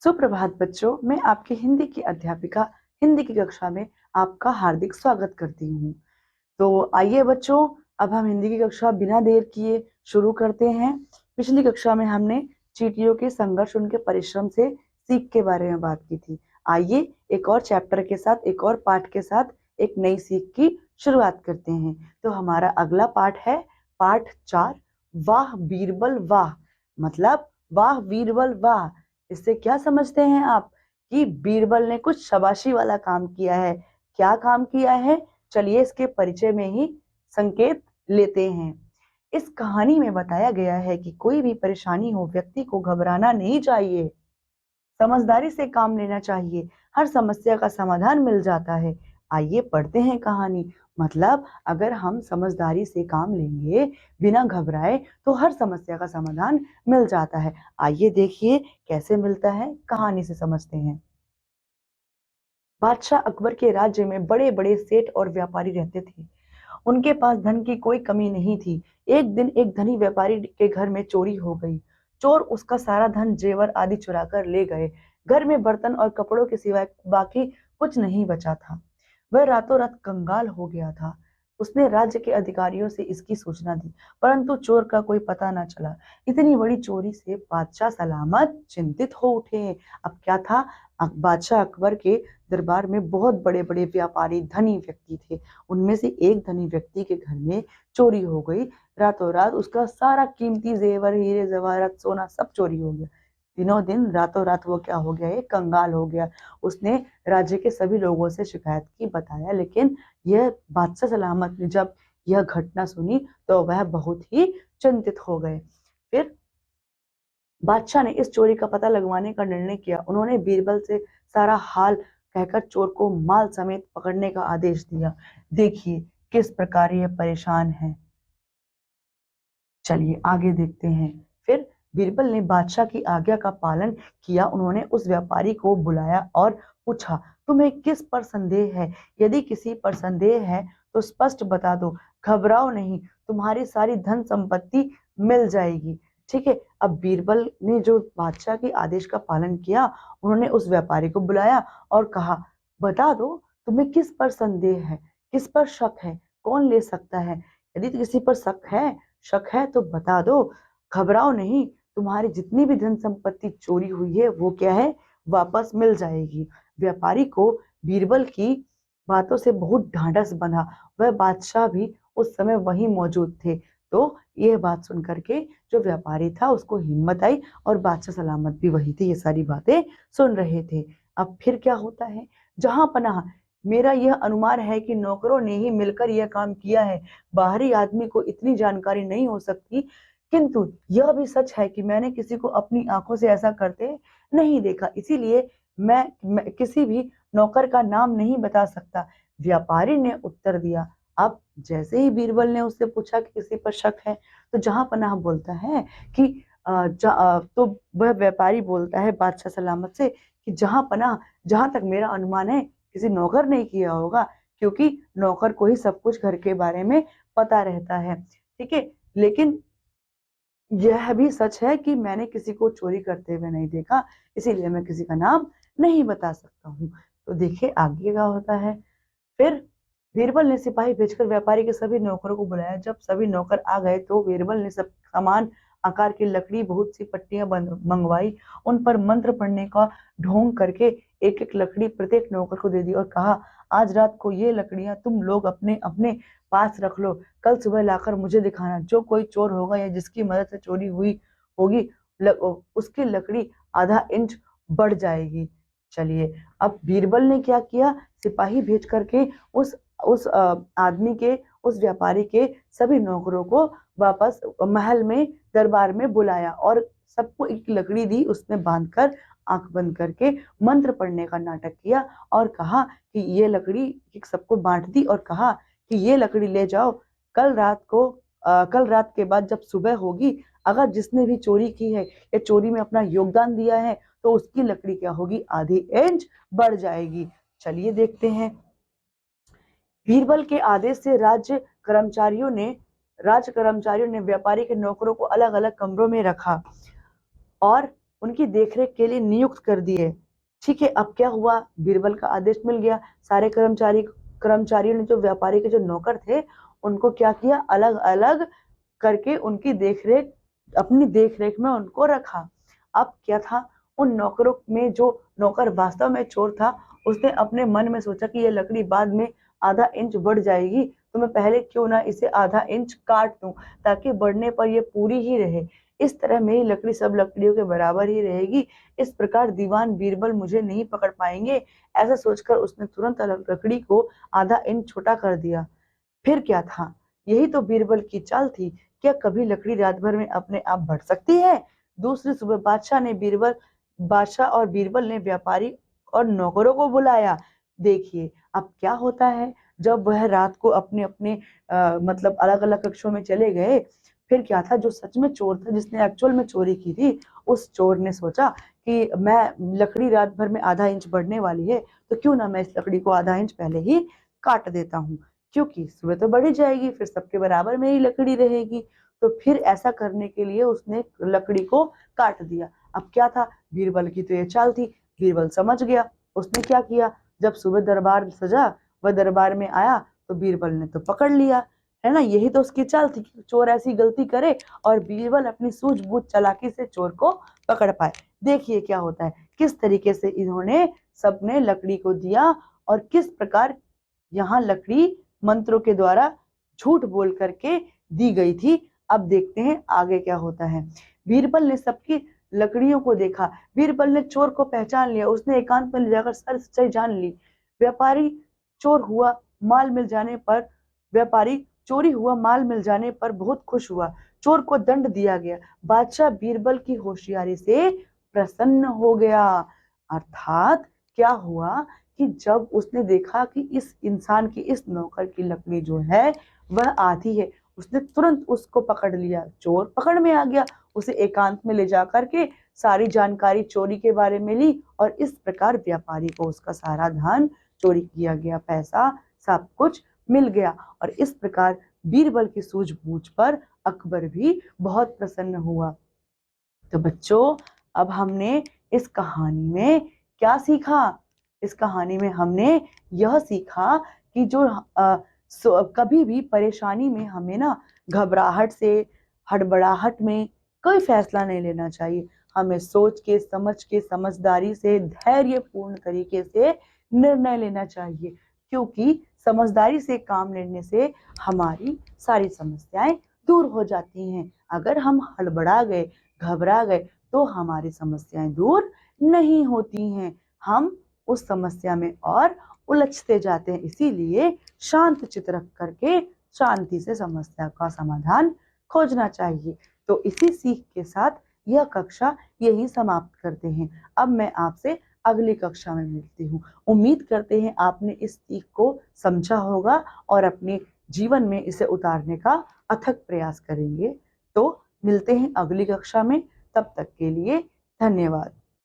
सुप्रभात बच्चों, मैं आपकी हिंदी की अध्यापिका हिंदी की कक्षा में आपका हार्दिक स्वागत करती हूँ। तो आइए बच्चों, अब हम हिंदी की कक्षा बिना देर किए शुरू करते हैं। पिछली कक्षा में हमने चींटियों के संघर्ष, उनके परिश्रम से सीख के बारे में बात की थी। आइए एक और चैप्टर के साथ, एक और पाठ के साथ एक नई सीख की शुरुआत करते हैं। तो हमारा अगला पाठ है पाठ 4, वाह बीरबल वाह। मतलब वाह बीरबल वाह। इससे क्या समझते हैं आप कि बीरबल ने कुछ शाबाशी वाला काम किया है। क्या काम किया है, चलिए इसके परिचय में ही संकेत लेते हैं। इस कहानी में बताया गया है कि कोई भी परेशानी हो, व्यक्ति को घबराना नहीं चाहिए, समझदारी से काम लेना चाहिए। हर समस्या का समाधान मिल जाता है। आइए पढ़ते हैं कहानी। मतलब अगर हम समझदारी से काम लेंगे, बिना घबराए, तो हर समस्या का समाधान मिल जाता है। आइए देखिए कैसे मिलता है, कहानी से समझते हैं। बादशाह अकबर के राज्य में बड़े बड़े सेठ और व्यापारी रहते थे। उनके पास धन की कोई कमी नहीं थी। एक दिन एक धनी व्यापारी के घर में चोरी हो गई। चोर उसका सारा धन, जेवर आदि चुरा कर ले गए। घर में बर्तन और कपड़ों के सिवाय बाकी कुछ नहीं बचा था। वह रातों रात कंगाल हो गया था। उसने राज्य के अधिकारियों से इसकी सूचना दी, परंतु चोर का कोई पता न चला। इतनी बड़ी चोरी से बादशाह सलामत चिंतित हो उठे। अब क्या था, बादशाह अकबर के दरबार में बहुत बड़े बड़े व्यापारी, धनी व्यक्ति थे। उनमें से एक धनी व्यक्ति के घर में चोरी हो गई। रातों रात उसका सारा कीमती जेवर, हीरे जवाहरात, सोना सब चोरी हो गया। दिनों दिन रातों रात वो क्या हो गया, एक कंगाल हो गया। उसने राज्य के सभी लोगों से शिकायत की, बताया, लेकिन यह बादशाह सलामत ने जब यह घटना सुनी तो वह बहुत ही चिंतित हो गए। फिर बादशाह ने इस चोरी का पता लगवाने का निर्णय किया। उन्होंने बीरबल से सारा हाल कहकर चोर को माल समेत पकड़ने का आदेश दिया। देखिए किस प्रकार यह परेशान है। चलिए आगे देखते हैं। फिर बीरबल ने बादशाह की आज्ञा का पालन किया। उन्होंने उस व्यापारी को बुलाया और पूछा, तुम्हें किस पर संदेह है? यदि किसी पर संदेह है तो स्पष्ट बता दो, घबराओ नहीं, तुम्हारी सारी धन संपत्ति मिल जाएगी। ठीक है। अब बीरबल ने जो बादशाह के आदेश का पालन किया, उन्होंने उस व्यापारी को बुलाया और कहा, बता दो तुम्हें किस पर संदेह है, किस पर शक है, कौन ले सकता है? यदि किसी पर शक है तो बता दो, घबराओ नहीं, तुम्हारी जितनी भी धन संपत्ति चोरी हुई है वो क्या है, वापस मिल जाएगी। व्यापारी को बीरबल की बातों से बहुत ढांढस बंधा। वह बादशाह भी उस समय वहीं मौजूद थे। तो यह बात सुन करके जो व्यापारी था उसको हिम्मत आई और बादशाह सलामत भी वही थे, ये सारी बातें सुन रहे थे। अब फिर क्या होता है, जहां पनाह मेरा यह अनुमान है कि नौकरों ने ही मिलकर यह काम किया है। बाहरी आदमी को इतनी जानकारी नहीं हो सकती, किंतु यह भी सच है कि मैंने किसी को अपनी आंखों से ऐसा करते नहीं देखा, इसीलिए मैं किसी भी नौकर का नाम नहीं बता सकता। व्यापारी ने उत्तर दिया। अब जैसे ही बीरबल ने उससे पूछा कि किसी पर शक है, तो जहां पनाह बोलता है कि तो वह व्यापारी बोलता है बादशाह सलामत से कि जहां तक मेरा अनुमान है, किसी नौकर ने किया होगा, क्योंकि नौकर को ही सब कुछ घर के बारे में पता रहता है। ठीक है। लेकिन यह भी सच है कि मैंने किसी को चोरी करते हुए नहीं देखा, इसीलिए मैं किसी का नाम नहीं बता सकता हूँ। तो देखिए आगे क्या होता है। फिर बीरबल ने सिपाही भेजकर व्यापारी के सभी नौकरों को बुलाया। जब सभी नौकर आ गए तो बीरबल ने सब समान आकार की लकड़ी, बहुत सी पट्टियां मंगवाई। उन पर मंत्र पढ़ने का ढोंग करके एक एक लकड़ी प्रत्येक नौकर को दे दी और कहा, आज रात को ये लकड़ियां तुम लोग अपने अपने पास रख लो। कल सुबह लाकर मुझे दिखाना। जो कोई चोर होगा या जिसकी मदद से चोरी हुई होगी, उसकी लकड़ी आधा इंच बढ़ जाएगी। चलिए, अब बीरबल ने क्या किया, सिपाही भेज करके उस आदमी के, उस व्यापारी के सभी नौकरों को वापस महल में, दरबार में बुलाया और सबको एक लकड़ी दी। उसने बांधकर आंख बंद करके मंत्र पढ़ने का नाटक किया और कहा कि ये लकड़ी सबको बांट दी और कहा कि ये लकड़ी ले जाओ। कल रात के बाद जब सुबह होगी, अगर जिसने भी चोरी की है या चोरी में अपना योगदान दिया है तो उसकी लकड़ी क्या होगी, आधी इंच बढ़ जाएगी। चलिए देखते हैं। बीरबल के आदेश से राज कर्मचारियों ने व्यापारी के नौकरों को अलग अलग कमरों में रखा और उनकी देखरेख के लिए नियुक्त कर दिए। ठीक है, अब क्या हुआ, बीरबल का आदेश मिल गया, सारे कर्मचारियों ने, जो व्यापारी के जो नौकर थे, उनको क्या किया, अलग अलग करके उनकी देखरेख, अपनी देखरेख में उनको रखा। अब क्या था, उन नौकरों में जो नौकर वास्तव में चोर था, उसने अपने मन में सोचा कि ये लकड़ी बाद में आधा इंच बढ़ जाएगी, तो मैं पहले क्यों ना इसे आधा इंच काट दूं, ताकि बढ़ने पर ये पूरी ही रहे। इस तरह मेरी लकड़ी सब लकड़ियों के बराबर ही रहेगी। इस प्रकार दीवान बीरबल मुझे नहीं पकड़ पाएंगे। ऐसा सोचकर उसने तुरंत लकड़ी को आधा इंच छोटा कर दिया। फिर क्या था, यही तो बीरबल की चाल थी। क्या कभी लकड़ी रात भर में अपने आप बढ़ सकती है? दूसरी सुबह बादशाह और बीरबल ने व्यापारी और नौकरों को बुलाया। देखिए अब क्या होता है, जब वह रात को अपने अपने मतलब अलग अलग कक्षों में चले गए, फिर क्या था, जो सच में चोर था, जिसने एक्चुअल में चोरी की थी, उस चोर ने सोचा कि मैं लकड़ी रात भर में आधा इंच बढ़ने वाली है, तो क्यों ना मैं इस लकड़ी को आधा इंच पहले ही काट देता हूँ, क्योंकि सुबह तो बढ़ी जाएगी, फिर सबके बराबर मेरी लकड़ी रहेगी। तो फिर ऐसा करने के लिए उसने लकड़ी को काट दिया। अब क्या था, बीरबल की तो ये चाल थी। बीरबल समझ गया। उसने क्या किया, जब सुबह दरबार सजा, वह दरबार में आया, तो बीरबल ने तो पकड़ लिया, है ना। यही तो उसकी चाल थी कि चोर ऐसी गलती करे और बीरबल अपनी सूझबूझ चालाकी से चोर को पकड़ पाए। देखिए क्या होता है, किस तरीके से इन्होंने सबने लकड़ी को दिया और किस प्रकार यहाँ लकड़ी मंत्रों के द्वारा झूठ बोल करके दी गई थी। अब देखते हैं आगे क्या होता है। बीरबल ने सबकी लकड़ियों को देखा। बीरबल ने चोर को पहचान लिया। उसने एकांत में ले जाकर सारी सच्चाई जान ली। व्यापारी चोर हुआ माल मिल जाने पर व्यापारी चोरी हुआ माल मिल जाने पर बहुत खुश हुआ। चोर को दंड दिया गया। बादशाह बीरबल की होशियारी से प्रसन्न हो गया। अर्थात क्या हुआ कि जब उसने देखा कि इस इंसान की, इस नौकर की लकड़ी जो है वह आधी है, उसने तुरंत उसको पकड़ लिया। चोर पकड़ में आ गया। उसे एकांत में ले जा करके सारी जानकारी चोरी के बारे में ली और इस प्रकार व्यापारी को उसका सारा धन, चोरी किया गया पैसा, सब कुछ मिल गया। और इस प्रकार बीरबल की सूझबूझ पर अकबर भी बहुत प्रसन्न हुआ। तो बच्चों, अब हमने इस कहानी में क्या सीखा? इस कहानी में हमने यह सीखा कि जो कभी भी परेशानी में हमें ना घबराहट से, हड़बड़ाहट में कोई फैसला नहीं लेना चाहिए। हमें सोच के, समझ के, समझदारी से, धैर्यपूर्ण तरीके से निर्णय लेना चाहिए, क्योंकि समझदारी से काम लेने से हमारी सारी समस्याएं दूर हो जाती हैं। अगर हम हड़बड़ा गए, घबरा गए, तो हमारी समस्याएं दूर नहीं होती हैं। हम उस समस्या में और उलझते जाते हैं। इसीलिए शांत चित्त रख करके शांति से समस्या का समाधान खोजना चाहिए। तो इसी सीख के साथ यह कक्षा यही समाप्त करते हैं। अब मैं आपसे अगली कक्षा में मिलती हूँ। उम्मीद करते हैं आपने इस सीख को समझा होगा और अपने जीवन में इसे उतारने का अथक प्रयास करेंगे। तो मिलते हैं अगली कक्षा में। तब तक के लिए धन्यवाद।